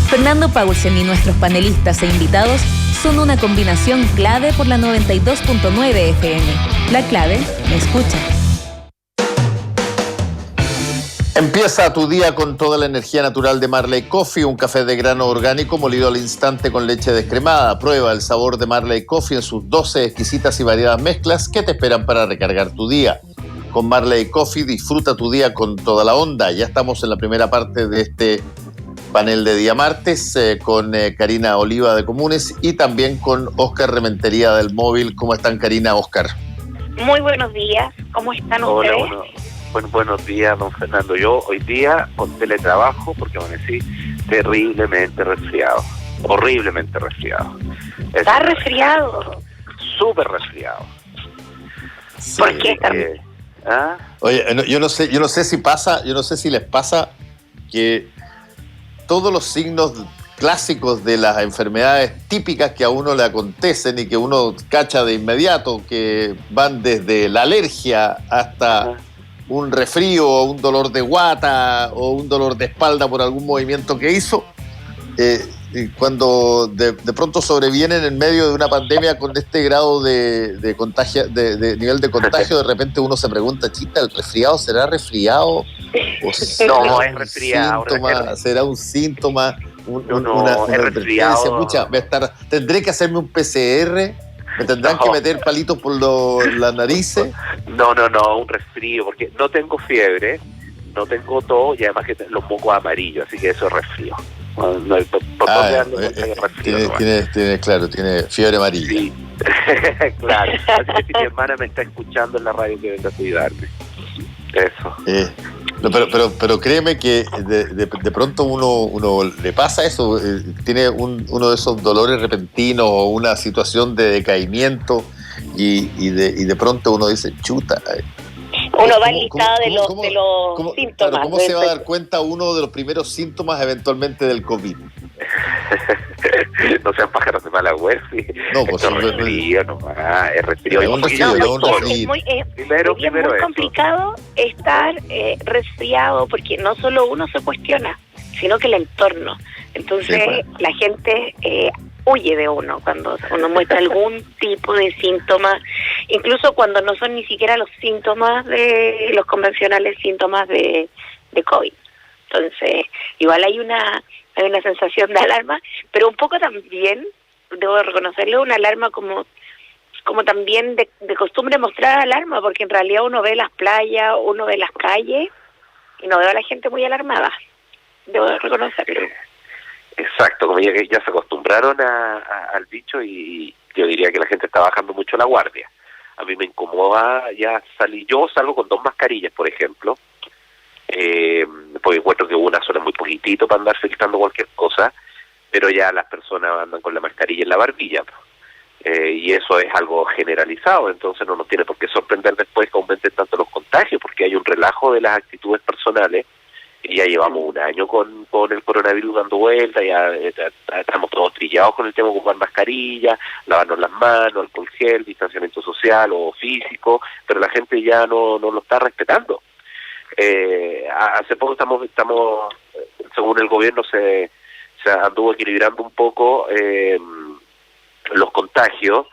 Fernando Paulsen y nuestros panelistas e invitados son una combinación clave por la 92.9 FM. La clave me escucha. Empieza tu día con toda la energía natural de Marley Coffee, un café de grano orgánico molido al instante con leche descremada. Prueba el sabor de Marley Coffee en sus 12 exquisitas y variadas mezclas que te esperan para recargar tu día. Con Marley Coffee disfruta tu día con toda la onda. Ya estamos en la primera parte de este panel de día martes con Karina Oliva de Comunes y también con Óscar Rementería del Móvil. ¿Cómo están, Karina, Óscar? Muy buenos días, ¿cómo están ustedes? Buenos días, don Fernando. Yo hoy día con teletrabajo porque amanecí terriblemente resfriado, horriblemente resfriado. ¿Está resfriado? Súper resfriado. Sí, ¿por qué? Oye, yo no sé si les pasa que todos los signos clásicos de las enfermedades típicas que a uno le acontecen y que uno cacha de inmediato, que van desde la alergia hasta un resfrío o un dolor de guata o un dolor de espalda por algún movimiento que hizo, cuando de pronto sobrevienen en medio de una pandemia con este grado de contagio, de nivel de contagio, de repente uno se pregunta, chita, ¿el resfriado será resfriado? ¿O no, es resfriado. ¿Será un síntoma? No, es resfriado. ¿Tendré que hacerme un PCR? ¿Me tendrán que meter palitos por las narices? No, un resfrío, porque no tengo fiebre, no tengo tos y además que los mocos amarillos, así que eso es resfrío. Tiene fiebre amarilla. Sí, claro. Así que si mi hermana me está escuchando en la radio, que venga a cuidarme. Eso. Pero créeme que de pronto uno le pasa eso, tiene uno de esos dolores repentinos o una situación de decaimiento y de pronto uno dice, chuta. Uno va enlistado de los síntomas. Claro, ¿cómo se va a dar cuenta uno de los primeros síntomas eventualmente del COVID? No sean pájaros de mala huerfi. No, pues es resfrío nomás, es resfrío. Es muy complicado estar resfriado porque no solo uno se cuestiona, sino que el entorno. Entonces la gente huye de uno cuando uno muestra algún tipo de síntomas, incluso cuando no son ni siquiera los síntomas de los convencionales síntomas de COVID. Entonces, igual hay una sensación de alarma, pero un poco también, debo reconocerlo, una alarma como también de costumbre mostrar alarma, porque en realidad uno ve las playas, uno ve las calles, y no veo a la gente muy alarmada, debo reconocerlo. Exacto, como ya se acostumbraron al bicho y yo diría que la gente está bajando mucho la guardia. A mí me incomoda ya salir, yo salgo con 2 mascarillas, por ejemplo, porque encuentro que una sola es muy poquitito para andar filtrando cualquier cosa, pero ya las personas andan con la mascarilla en la barbilla, y eso es algo generalizado, entonces no nos tiene por qué sorprender después que aumenten tanto los contagios, porque hay un relajo de las actitudes personales, y ya llevamos un año con el coronavirus dando vueltas, ya estamos todos trillados con el tema de ocupar mascarilla, lavarnos las manos, alcohol gel, distanciamiento social o físico, pero la gente ya no lo está respetando. Hace poco estamos según el gobierno se anduvo equilibrando un poco los contagios,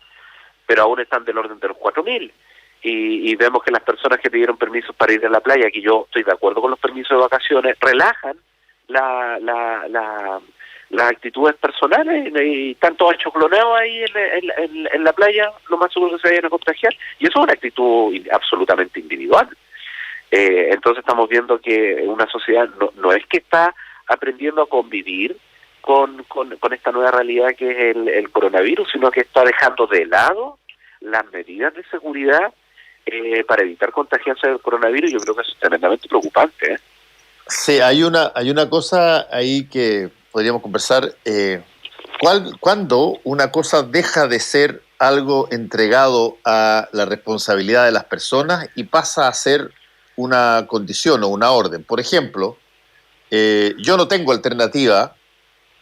pero aún están del orden de los 4.000 y vemos que las personas que pidieron permisos para ir a la playa, que yo estoy de acuerdo con los permisos de vacaciones, relajan las actitudes personales y tanto achocloneados ahí en la playa, lo más seguro que se vayan a contagiar, y eso es una actitud absolutamente individual. Entonces estamos viendo que una sociedad no es que está aprendiendo a convivir con esta nueva realidad que es el coronavirus, sino que está dejando de lado las medidas de seguridad para evitar contagiarse del coronavirus. Yo creo que eso es tremendamente preocupante. Sí, hay una cosa ahí que podríamos conversar. ¿Cuándo una cosa deja de ser algo entregado a la responsabilidad de las personas y pasa a ser una condición o una orden? Por ejemplo, yo no tengo alternativa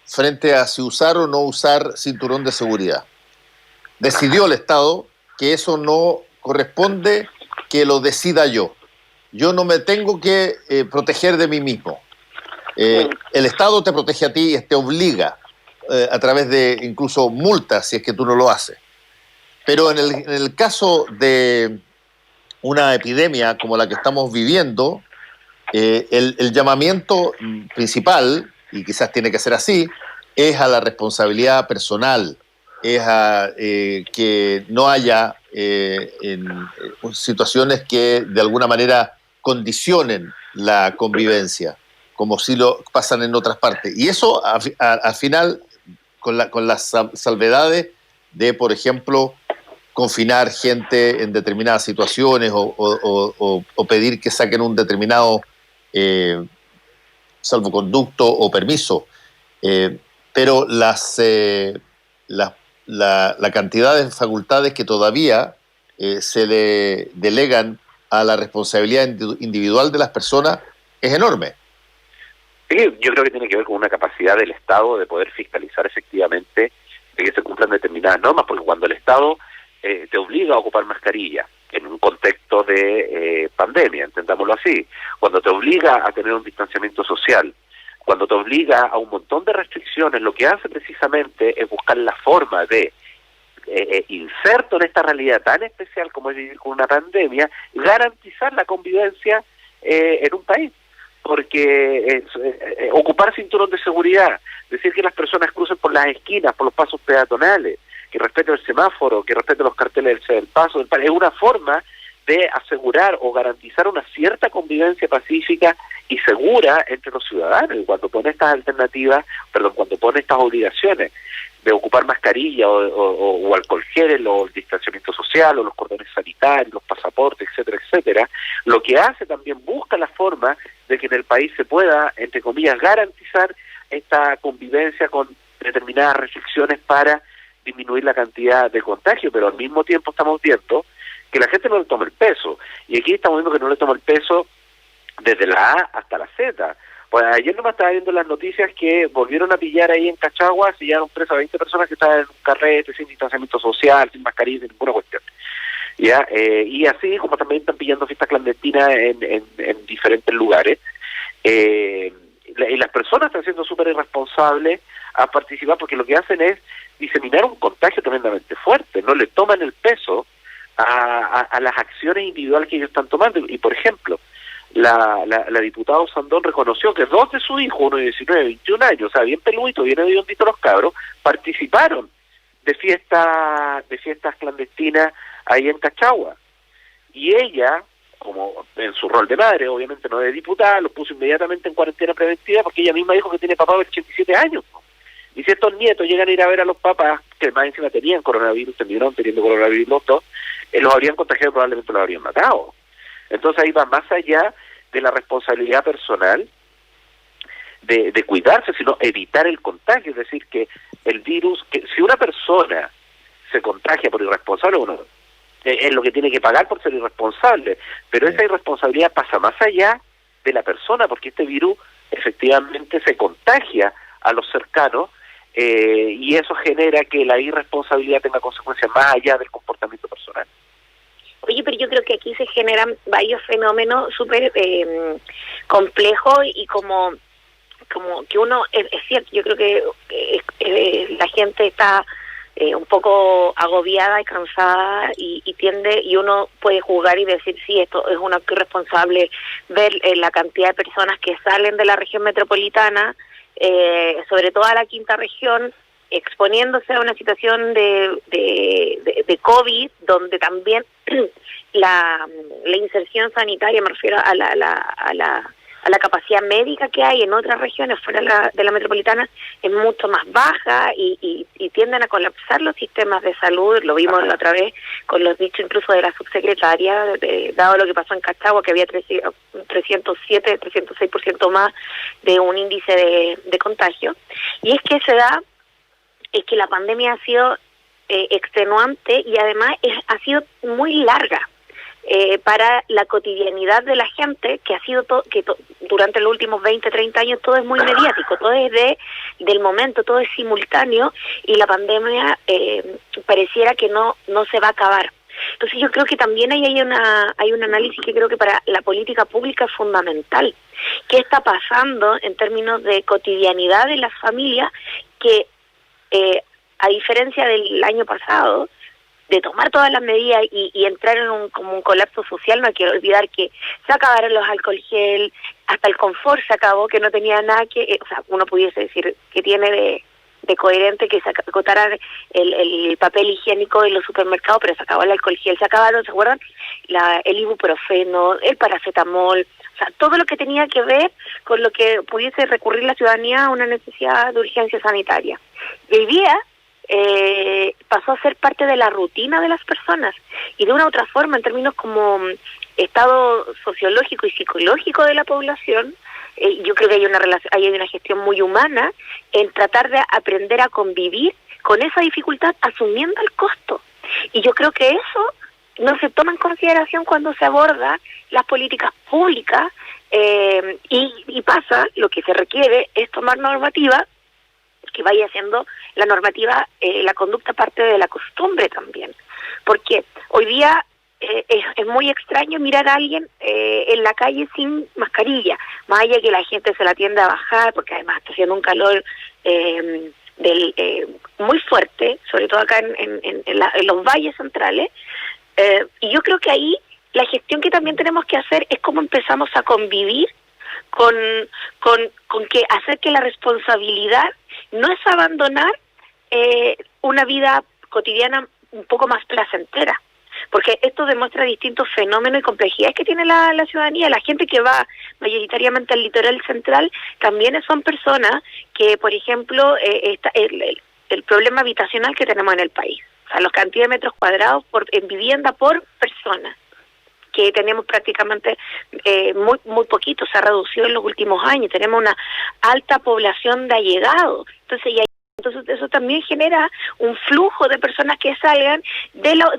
frente a si usar o no usar cinturón de seguridad. Decidió el Estado que eso no corresponde que lo decida yo. Yo no me tengo que proteger de mí mismo. El Estado te protege a ti y te obliga a través de incluso multas si es que tú no lo haces. Pero en el caso de una epidemia como la que estamos viviendo, el llamamiento principal, y quizás tiene que ser así, es a la responsabilidad personal, es a que no haya situaciones que de alguna manera condicionen la convivencia, como si lo pasan en otras partes. Y eso al final, con las salvedades de, por ejemplo, confinar gente en determinadas situaciones o pedir que saquen un determinado salvoconducto o permiso. Pero la cantidad de facultades que todavía se le delegan a la responsabilidad individual de las personas es enorme. Sí, yo creo que tiene que ver con una capacidad del Estado de poder fiscalizar efectivamente de que se cumplan determinadas normas, porque cuando el Estado te obliga a ocupar mascarilla en un contexto de pandemia, entendámoslo así, cuando te obliga a tener un distanciamiento social, cuando te obliga a un montón de restricciones, lo que hace precisamente es buscar la forma de, inserto en esta realidad tan especial como es vivir con una pandemia, garantizar la convivencia en un país. Porque ocupar cinturón de seguridad, decir que las personas crucen por las esquinas, por los pasos peatonales, que respeten el semáforo, que respeten los carteles del paso del es una forma de asegurar o garantizar una cierta convivencia pacífica y segura entre los ciudadanos. Y cuando pone estas alternativas, cuando pone estas obligaciones de ocupar mascarilla o alcohol gel, o el distanciamiento social, o los cordones sanitarios, los pasaportes, etcétera, etcétera, lo que hace también busca la forma de que en el país se pueda, entre comillas, garantizar esta convivencia con determinadas restricciones para disminuir la cantidad de contagio, pero al mismo tiempo estamos viendo que la gente no le toma el peso, y aquí estamos viendo que no le toma el peso desde la A hasta la Z. Pues ayer nomás estaba viendo las noticias que volvieron a pillar ahí en Cachagua, se llevaron preso a 20 personas que estaban en un carrete, sin distanciamiento social, sin mascarilla, sin ninguna cuestión. ¿Ya? Y así como también están pillando fiestas clandestinas en diferentes lugares, y las personas están siendo súper irresponsables a participar, porque lo que hacen es diseminar un contagio tremendamente fuerte, no le toman el peso a las acciones individuales que ellos están tomando. Y por ejemplo, la diputada Sandón reconoció que 2 de sus hijos, uno de 19 y 21 años, o sea, bien peludito, bien hediondito los cabros, participaron de fiestas clandestinas ahí en Cachagua. Y ella, como en su rol de madre, obviamente no de diputada, los puso inmediatamente en cuarentena preventiva, porque ella misma dijo que tiene papá de 87 años. Y si estos nietos llegan a ir a ver a los papás, que más encima tenían coronavirus, terminaron teniendo coronavirus los dos, los habrían contagiado, probablemente los habrían matado. Entonces ahí va más allá de la responsabilidad personal de cuidarse, sino evitar el contagio. Es decir, que el virus, que si una persona se contagia por irresponsable, bueno, es lo que tiene que pagar por ser irresponsable, pero esa irresponsabilidad pasa más allá de la persona, porque este virus efectivamente se contagia a los cercanos, y eso genera que la irresponsabilidad tenga consecuencias más allá del comportamiento personal. Oye, pero yo creo que aquí se generan varios fenómenos súper complejos, y como que uno, es cierto, yo creo que la gente está un poco agobiada y cansada, y tiende, y uno puede juzgar y decir, sí, esto es una acto irresponsable, ver la cantidad de personas que salen de la región metropolitana, sobre todo a la quinta región, exponiéndose a una situación de COVID, donde también la inserción sanitaria, me refiero a la capacidad médica que hay en otras regiones fuera de la metropolitana, es mucho más baja, y tienden a colapsar los sistemas de salud. Lo vimos la otra vez con los dichos incluso de la subsecretaria, dado lo que pasó en Cachagua, que había 306% más de un índice de contagio. Y es que es que la pandemia ha sido extenuante, y además ha sido muy larga para la cotidianidad de la gente, que ha sido durante los últimos 20, 30 años todo es muy mediático, todo es del momento, todo es simultáneo, y la pandemia pareciera que no se va a acabar. Entonces yo creo que también ahí hay un análisis que creo que para la política pública es fundamental. ¿Qué está pasando en términos de cotidianidad de las familias que, a diferencia del año pasado, de tomar todas las medidas y entrar en como un colapso social, no hay que olvidar que se acabaron los alcohol gel, hasta el confort se acabó, que no tenía nada que, o sea, uno pudiese decir que tiene de coherente que se acotara el papel higiénico en los supermercados, pero se acabó el alcohol gel, se acabaron, ¿se acuerdan? El ibuprofeno, el paracetamol, o sea, todo lo que tenía que ver con lo que pudiese recurrir la ciudadanía a una necesidad de urgencia sanitaria. Y hoy día pasó a ser parte de la rutina de las personas y de una u otra forma, en términos como estado sociológico y psicológico de la población, yo creo que hay una gestión muy humana en tratar de aprender a convivir con esa dificultad asumiendo el costo. Y yo creo que eso no se toma en consideración cuando se aborda las políticas públicas, y pasa, lo que se requiere es tomar normativa que vaya haciendo la normativa, la conducta parte de la costumbre también. Porque hoy día es muy extraño mirar a alguien en la calle sin mascarilla, más allá que la gente se la tiende a bajar, porque además está haciendo un calor muy fuerte, sobre todo acá en los valles centrales, y yo creo que ahí la gestión que también tenemos que hacer es cómo empezamos a convivir con que hacer que la responsabilidad no es abandonar una vida cotidiana un poco más placentera, porque esto demuestra distintos fenómenos y complejidades que tiene la ciudadanía. La gente que va mayoritariamente al litoral central también son personas que, por ejemplo, el problema habitacional que tenemos en el país, o sea, la cantidad de metros cuadrados en vivienda por persona, que tenemos prácticamente muy poquito, se ha reducido en los últimos años, tenemos una alta población de allegados, entonces eso también genera un flujo de personas que salgan de los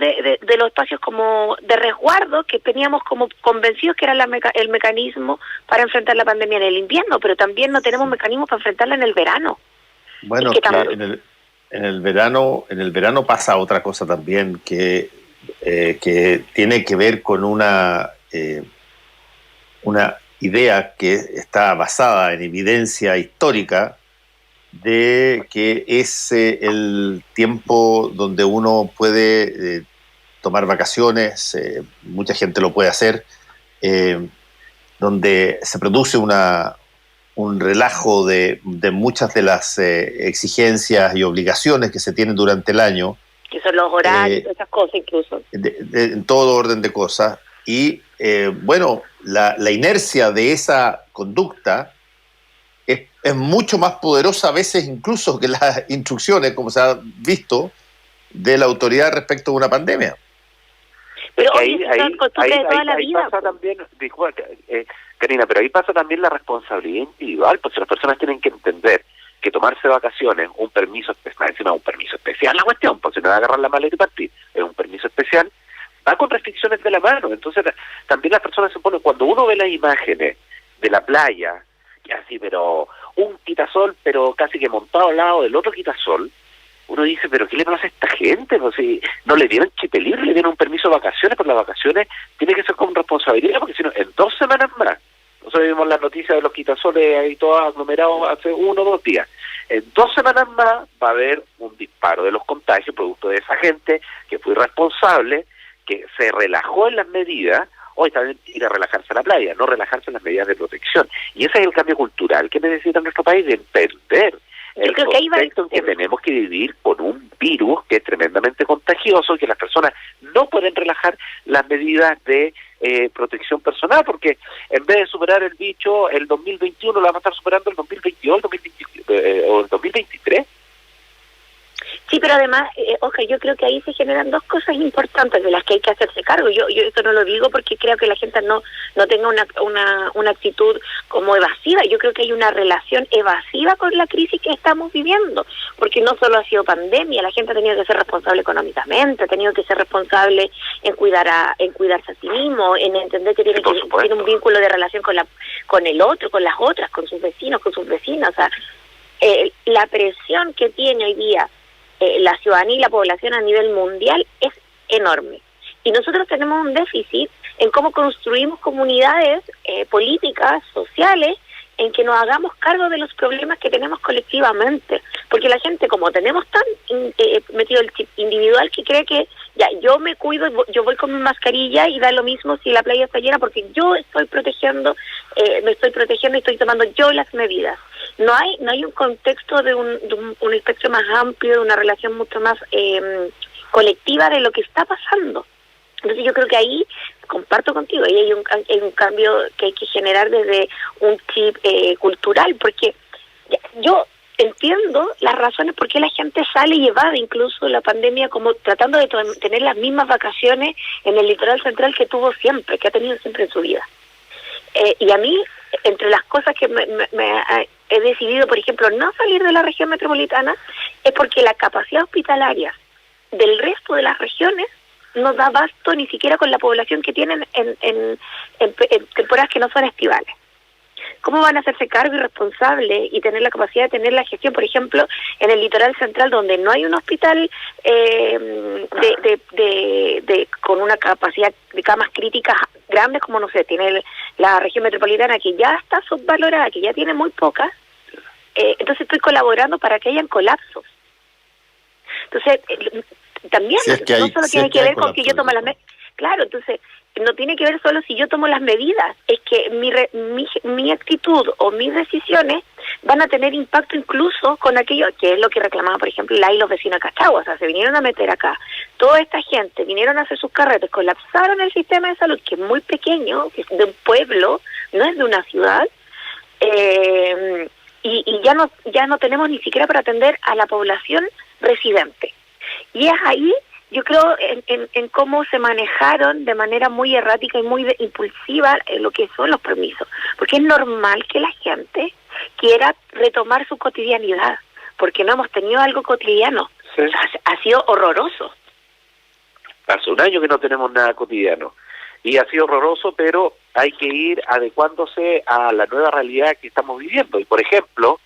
espacios como de resguardo que teníamos como convencidos que era el mecanismo para enfrentar la pandemia en el invierno, pero también no tenemos mecanismos para enfrentarla en el verano. Bueno, en el verano pasa otra cosa también que tiene que ver con una idea que está basada en evidencia histórica de que es el tiempo donde uno puede tomar vacaciones, mucha gente lo puede hacer, donde se produce un relajo de muchas de las exigencias y obligaciones que se tienen durante el año, que son los horarios, esas cosas incluso. En todo orden de cosas. Y bueno, la inercia de esa conducta es mucho más poderosa a veces incluso que las instrucciones, como se ha visto, de la autoridad respecto a una pandemia. Pero ahí pasa también, disculpa, Karina, pero ahí pasa también la responsabilidad individual, porque las personas tienen que entender que tomarse vacaciones, un permiso especial, la cuestión, porque si no va a agarrar la maleta y partir, es un permiso especial, va con restricciones de la mano. Entonces también las personas se ponen, cuando uno ve las imágenes de la playa, que así, pero un quitasol, pero casi que montado al lado del otro quitasol, uno dice, pero ¿qué le pasa a esta gente? Pues si no le dieron chipelir, le dieron un permiso de vacaciones, pero las vacaciones tiene que ser con responsabilidad, porque si no, en 2 semanas más, nosotros vimos las noticias de los quitasoles ahí todos aglomerados hace 1 o 2 días, en 2 semanas más va a haber un disparo de los contagios producto de esa gente que fue irresponsable, que se relajó en las medidas. Hoy también ir a relajarse a la playa, no relajarse en las medidas de protección. Y ese es el cambio cultural que necesita nuestro país, de entender el contexto en que tenemos que vivir con un virus que es tremendamente contagioso, que las personas no pueden relajar las medidas de protección personal, porque en vez de superar el bicho el 2021, la vamos a estar superando el 2022, o el 2023. Sí, pero además, Oscar, yo creo que ahí se generan 2 cosas importantes de las que hay que hacerse cargo. Yo esto no lo digo porque creo que la gente no tenga una actitud como evasiva. Yo creo que hay una relación evasiva con la crisis que estamos viviendo, porque no solo ha sido pandemia, la gente ha tenido que ser responsable económicamente, ha tenido que ser responsable en cuidarse a sí mismo, en entender que tiene un vínculo de relación con el otro, con las otras, con sus vecinos, con sus vecinas. O sea, la presión que tiene hoy día la ciudadanía y la población a nivel mundial es enorme. Y nosotros tenemos un déficit en cómo construimos comunidades políticas, sociales, en que nos hagamos cargo de los problemas que tenemos colectivamente. Porque la gente, como tenemos tan metido el chip individual, que cree que ya yo me cuido, yo voy con mi mascarilla y da lo mismo si la playa está llena, porque yo estoy protegiendo, me estoy protegiendo y estoy tomando yo las medidas. No hay un contexto de un espectro más amplio, de una relación mucho más colectiva de lo que está pasando. Entonces yo creo que ahí comparto contigo, ahí hay un cambio que hay que generar desde un chip cultural, porque yo entiendo las razones por qué la gente sale y evade incluso la pandemia, como tratando de tener las mismas vacaciones en el litoral central que tuvo siempre, que ha tenido siempre en su vida. Y a mí, entre las cosas que he decidido, por ejemplo, no salir de la región metropolitana, es porque la capacidad hospitalaria del resto de las regiones no da abasto ni siquiera con la población que tienen en temporadas que no son estivales. ¿Cómo van a hacerse cargo y responsable y tener la capacidad de tener la gestión, por ejemplo, en el litoral central, donde no hay un hospital con una capacidad de camas críticas grandes, como no sé, tiene la región metropolitana, que ya está subvalorada, que ya tiene muy pocas? Entonces estoy colaborando para que hayan colapsos. Entonces, también no solo tiene que ver con que yo tomo las medidas. Claro, entonces no tiene que ver solo si yo tomo las medidas, es que mi actitud o mis decisiones van a tener impacto incluso con aquello que es lo que reclamaban, por ejemplo, y los vecinos de Cachagua. O sea, se vinieron a meter acá, toda esta gente vinieron a hacer sus carretes, colapsaron el sistema de salud, que es muy pequeño, que es de un pueblo, no es de una ciudad, y ya no tenemos ni siquiera para atender a la población residente. Y es ahí, yo creo, en cómo se manejaron de manera muy errática y muy impulsiva lo que son los permisos. Porque es normal que la gente quiera retomar su cotidianidad, porque no hemos tenido algo cotidiano. Sí. O sea, ha sido horroroso. Hace un año que no tenemos nada cotidiano. Y ha sido horroroso, pero hay que ir adecuándose a la nueva realidad que estamos viviendo. Y, por ejemplo,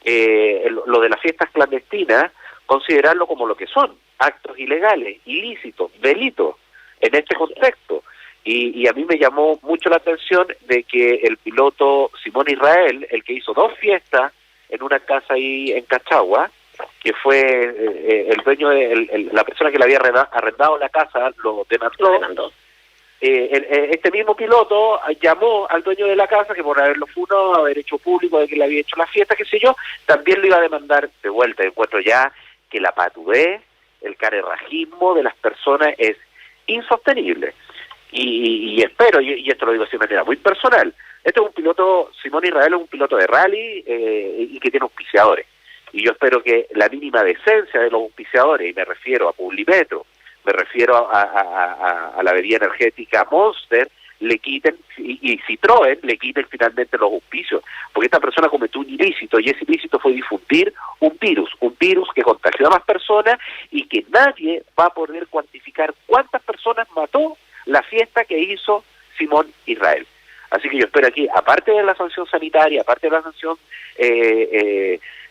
lo de las fiestas clandestinas, considerarlo como lo que son, actos ilegales, ilícitos, delitos, en este contexto. Y a mí me llamó mucho la atención de que el piloto Simón Israel, el que hizo 2 fiestas en una casa ahí en Cachagua, que fue el dueño, la persona que le había arrendado la casa, lo demandó. Este mismo piloto llamó al dueño de la casa, que por haberlo fundado, haber hecho público de que le había hecho la fiesta, qué sé yo, también lo iba a demandar de vuelta. Encuentro ya que la patudez, el carerrajismo de las personas es insostenible. Y espero, y esto lo digo de manera muy personal, este es un piloto, Simón Israel es un piloto de rally y que tiene auspiciadores. Y yo espero que la mínima decencia de los auspiciadores, y me refiero a Publimetro, me refiero a la bebida energética Monster, le quiten, y Citroën le quiten finalmente los auspicios, porque esta persona cometió un ilícito, y ese ilícito fue difundir un virus que contagió a más personas y que nadie va a poder cuantificar cuántas personas mató la fiesta que hizo Simón Israel. Así que yo espero aquí, aparte de la sanción sanitaria, aparte de la sanción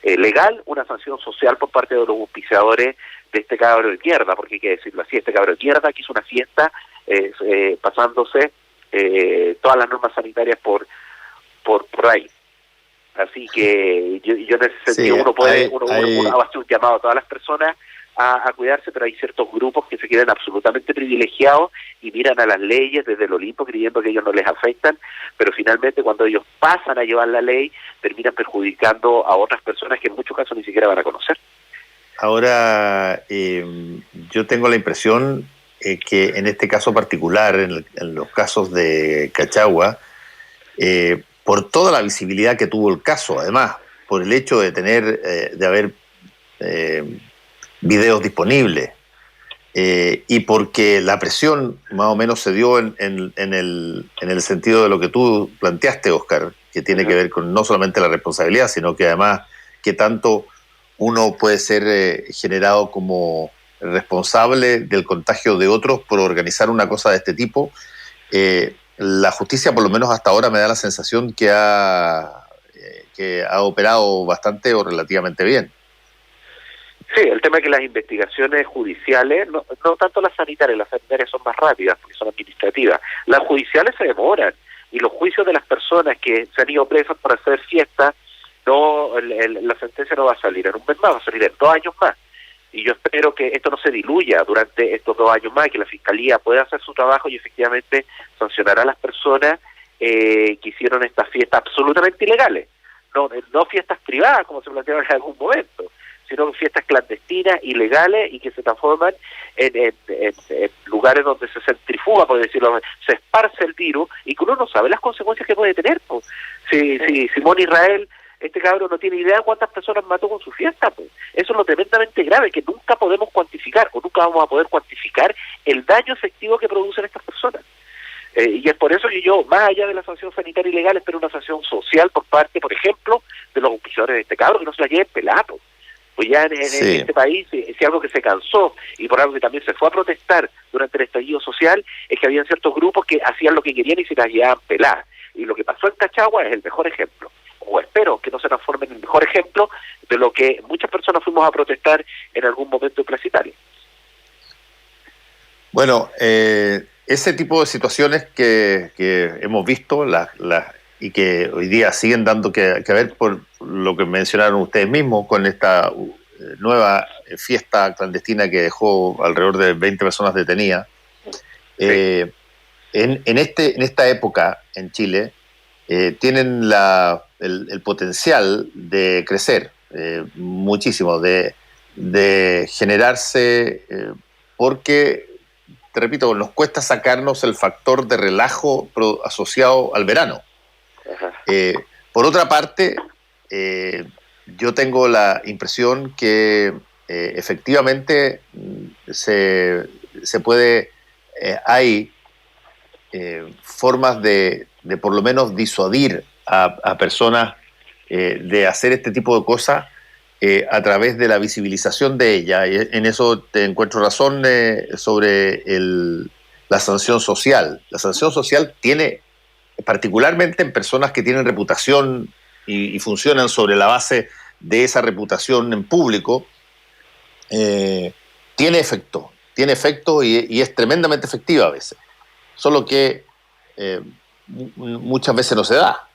legal, una sanción social por parte de los auspiciadores de este cabro de mierda, porque hay que decirlo así, este cabro de mierda que hizo una fiesta pasándose todas las normas sanitarias por ahí. Así que yo en ese sentido uno hace un llamado a todas las personas a cuidarse, pero hay ciertos grupos que se quedan absolutamente privilegiados y miran a las leyes desde el Olimpo creyendo que ellos no les afectan, pero finalmente cuando ellos pasan a llevar la ley terminan perjudicando a otras personas que en muchos casos ni siquiera van a conocer. Ahora, yo tengo la impresión que en este caso particular, en los casos de Cachagua, por toda la visibilidad que tuvo el caso, además, por el hecho de haber videos disponibles, y porque la presión más o menos se dio en el sentido de lo que tú planteaste, Oscar, que tiene que ver con no solamente la responsabilidad, sino que además que tanto uno puede ser generado como responsable del contagio de otros por organizar una cosa de este tipo. La justicia, por lo menos hasta ahora, me da la sensación que ha operado bastante o relativamente bien. Sí, el tema es que las investigaciones judiciales, no tanto las las sanitarias son más rápidas porque son administrativas, las judiciales se demoran, y los juicios de las personas que se han ido presas por hacer fiestas, la sentencia no va a salir en un mes más, va a salir en 2 años más. Y yo espero que esto no se diluya durante estos 2 años más, que la Fiscalía pueda hacer su trabajo y efectivamente sancionará a las personas que hicieron estas fiestas absolutamente ilegales. No fiestas privadas, como se planteaba en algún momento, sino fiestas clandestinas, ilegales, y que se transforman en lugares donde se centrifuga, por decirlo, se esparce el virus, y que uno no sabe las consecuencias que puede tener. Pues. Si Simón Israel, este cabrón, no tiene idea cuántas personas mató con su fiesta, pues. Eso es lo tremendamente grave, que nunca podemos cuantificar, o nunca vamos a poder cuantificar el daño efectivo que producen estas personas. Y es por eso que yo, más allá de la sanción sanitaria ilegal, espero una sanción social por parte, por ejemplo, de los auspiciadores de este cabrón, que no se la lleven pelado. Pues ya en este país, si algo que se cansó, y por algo que también se fue a protestar durante el estallido social, es que había ciertos grupos que hacían lo que querían y se las llevaban peladas. Y lo que pasó en Cachagua es el mejor ejemplo. O espero que no se transforme en el mejor ejemplo de lo que muchas personas fuimos a protestar en algún momento en Plaza Italia. Bueno, ese tipo de situaciones que hemos visto y que hoy día siguen dando que ver por lo que mencionaron ustedes mismos con esta nueva fiesta clandestina que dejó alrededor de 20 personas detenidas. Sí. En esta época en Chile tienen el potencial de crecer muchísimo, de generarse, porque, te repito, nos cuesta sacarnos el factor de relajo asociado al verano. Por otra parte, yo tengo la impresión que efectivamente se puede, hay formas de por lo menos disuadir a personas de hacer este tipo de cosas a través de la visibilización de ella. Y en eso te encuentro razón sobre la sanción social. La sanción social tiene, particularmente en personas que tienen reputación y funcionan sobre la base de esa reputación en público, tiene efecto y es tremendamente efectiva a veces. Solo que muchas veces no se da.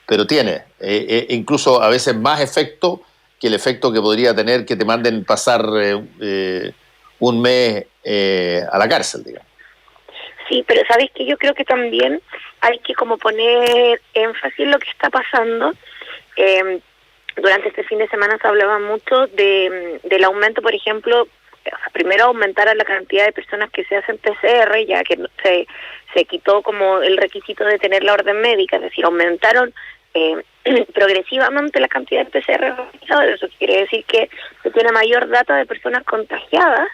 Pero tiene, incluso a veces más efecto que el efecto que podría tener que te manden pasar un mes a la cárcel, digamos. Sí, pero sabes que yo creo que también hay que como poner énfasis en lo que está pasando. Durante este fin de semana se hablaba mucho del aumento, por ejemplo, primero aumentar la cantidad de personas que se hacen PCR, ya que se quitó como el requisito de tener la orden médica, es decir, aumentaron progresivamente la cantidad de PCR realizadas. Eso quiere decir que se tiene mayor data de personas contagiadas.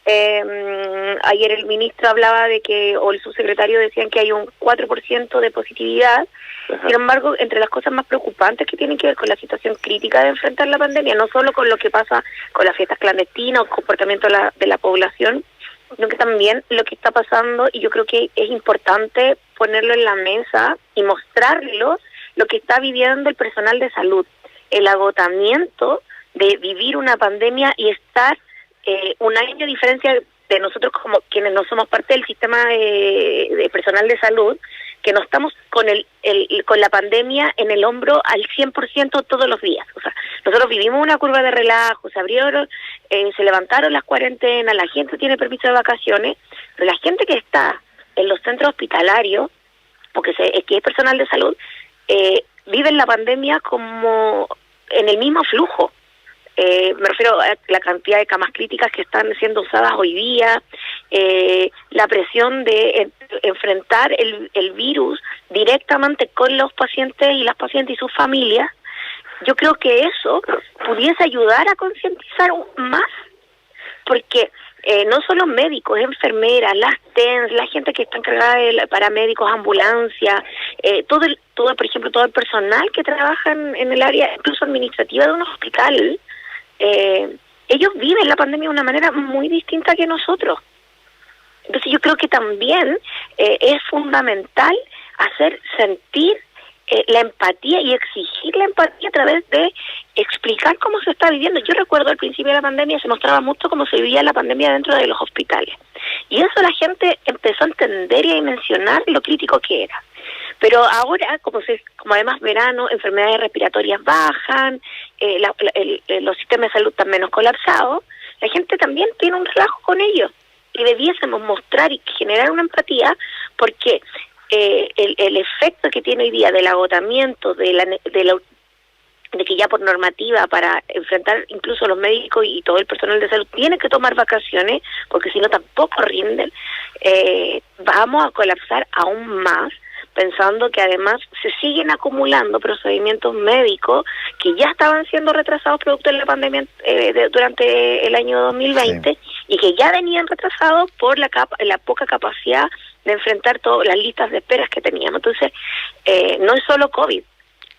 Ayer el ministro hablaba de que, o el subsecretario decían que hay un 4% de positividad. Sin embargo, entre las cosas más preocupantes que tienen que ver con la situación crítica de enfrentar la pandemia, no solo con lo que pasa con las fiestas clandestinas o comportamiento de la población, sino que también lo que está pasando, y yo creo que es importante ponerlo en la mesa y mostrarlo, lo que está viviendo el personal de salud, el agotamiento de vivir una pandemia y estar un año de diferencia de nosotros como quienes no somos parte del sistema de personal de salud, que no estamos con con la pandemia en el hombro al 100% todos los días. O sea, nosotros vivimos una curva de relajo, se levantaron las cuarentenas, la gente tiene permiso de vacaciones, pero la gente que está en los centros hospitalarios, porque que es personal de salud, viven la pandemia como en el mismo flujo. Me refiero a la cantidad de camas críticas que están siendo usadas hoy día, la presión de enfrentar el virus directamente con los pacientes y las pacientes y sus familias. Yo creo que eso pudiese ayudar a concientizar más, porque no solo médicos, enfermeras, las TENS, la gente que está encargada de paramédicos, ambulancia, por ejemplo, todo el personal que trabaja en el área incluso administrativa de un hospital, ellos viven la pandemia de una manera muy distinta que nosotros. Entonces yo creo que también es fundamental hacer sentir la empatía y exigir la empatía a través de explicar cómo se está viviendo. Yo recuerdo al principio de la pandemia se mostraba mucho cómo se vivía la pandemia dentro de los hospitales. Y eso la gente empezó a entender y a dimensionar lo crítico que era. Pero ahora, como además verano, enfermedades respiratorias bajan, los sistemas de salud están menos colapsados, la gente también tiene un relajo con ellos. Y debiésemos mostrar y generar una empatía, porque el efecto que tiene hoy día del agotamiento, de que ya por normativa para enfrentar incluso los médicos y todo el personal de salud tiene que tomar vacaciones, porque si no tampoco rinden, vamos a colapsar aún más, pensando que además se siguen acumulando procedimientos médicos que ya estaban siendo retrasados producto de la pandemia durante el año 2020, sí, y que ya venían retrasados por la poca capacidad de enfrentar todas las listas de esperas que teníamos. Entonces, no es solo COVID.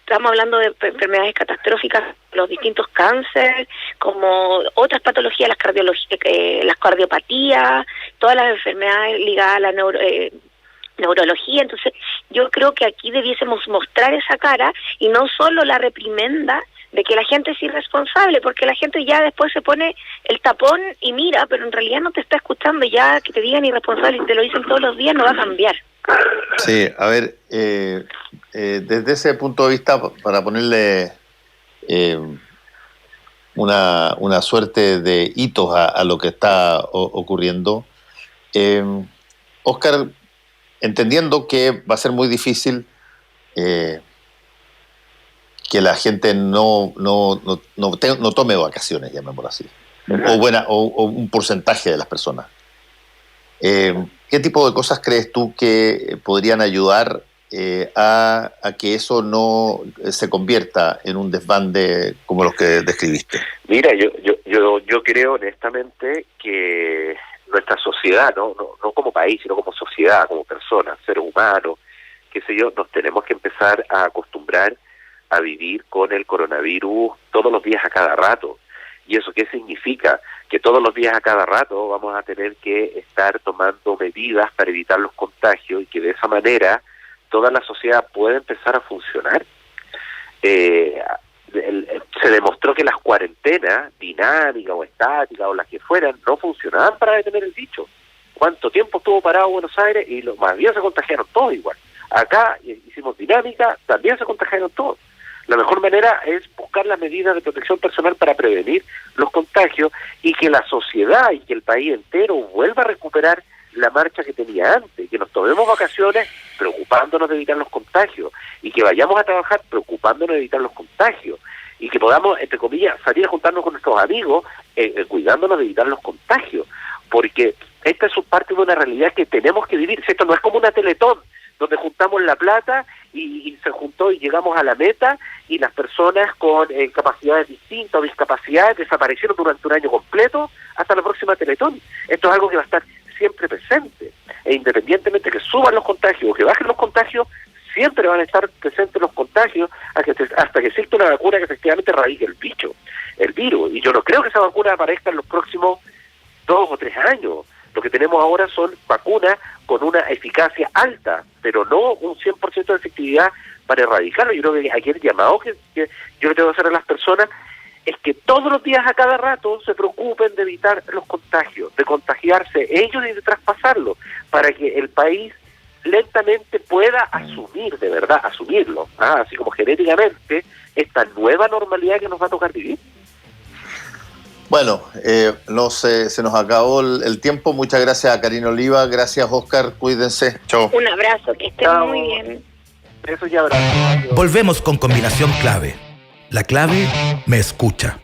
Estamos hablando de enfermedades catastróficas, los distintos cánceres, como otras patologías, las cardiopatías, todas las enfermedades ligadas a la neurología. Entonces, yo creo que aquí debiésemos mostrar esa cara y no solo la reprimenda de que la gente es irresponsable, porque la gente ya después se pone el tapón y mira, pero en realidad no te está escuchando. Ya que te digan irresponsable y te lo dicen todos los días, no va a cambiar. Sí, a ver, desde ese punto de vista, para ponerle una suerte de hitos a lo que está ocurriendo, Óscar, entendiendo que va a ser muy difícil que la gente no tome vacaciones, llamémoslo así, o un porcentaje de las personas. ¿Qué tipo de cosas crees tú que podrían ayudar a que eso no se convierta en un desbande como los que describiste? Mira, yo creo honestamente que nuestra sociedad, no como país, sino como sociedad, como personas, seres humanos, qué sé yo, nos tenemos que empezar a acostumbrar a vivir con el coronavirus todos los días a cada rato. ¿Y eso qué significa? Que todos los días a cada rato vamos a tener que estar tomando medidas para evitar los contagios y que de esa manera toda la sociedad pueda empezar a funcionar. Se demostró que las cuarentenas dinámicas o estáticas o las que fueran no funcionaban para detener el bicho. ¿Cuánto tiempo estuvo parado Buenos Aires? Y más bien se contagiaron todos igual. Acá hicimos dinámica, también se contagiaron todos. La mejor manera es buscar las medidas de protección personal para prevenir los contagios y que la sociedad y que el país entero vuelva a recuperar la marcha que tenía antes, que nos tomemos vacaciones preocupándonos de evitar los contagios y que vayamos a trabajar preocupándonos de evitar los contagios y que podamos, entre comillas, salir a juntarnos con nuestros amigos cuidándonos de evitar los contagios, porque esta es parte de una realidad que tenemos que vivir. Esto no es como una Teletón, donde juntamos la plata y se juntó y llegamos a la meta y las personas con capacidades distintas o discapacidades desaparecieron durante un año completo hasta la próxima Teletón. Esto es algo que va a estar siempre presente, e independientemente que suban los contagios o que bajen los contagios, siempre van a estar presentes los contagios hasta que exista una vacuna que efectivamente erradique el virus, y yo no creo que esa vacuna aparezca en los próximos 2 o 3 años. Lo que tenemos ahora son vacunas con una eficacia alta, pero no un 100% de efectividad para erradicarlo. Yo creo que aquí el llamado que yo le tengo que hacer a las personas es que todos los días a cada rato se preocupen de evitar los contagios, de contagiarse ellos y de traspasarlo, para que el país lentamente pueda asumir, de verdad, asumirlo, así como genéticamente, esta nueva normalidad que nos va a tocar vivir. Bueno, se nos acabó el tiempo. Muchas gracias a Karina Oliva, gracias Óscar, cuídense. Chao. Un abrazo, que estén muy bien. Eso ya abrazo. Volvemos con Combinación Clave. La clave me escucha.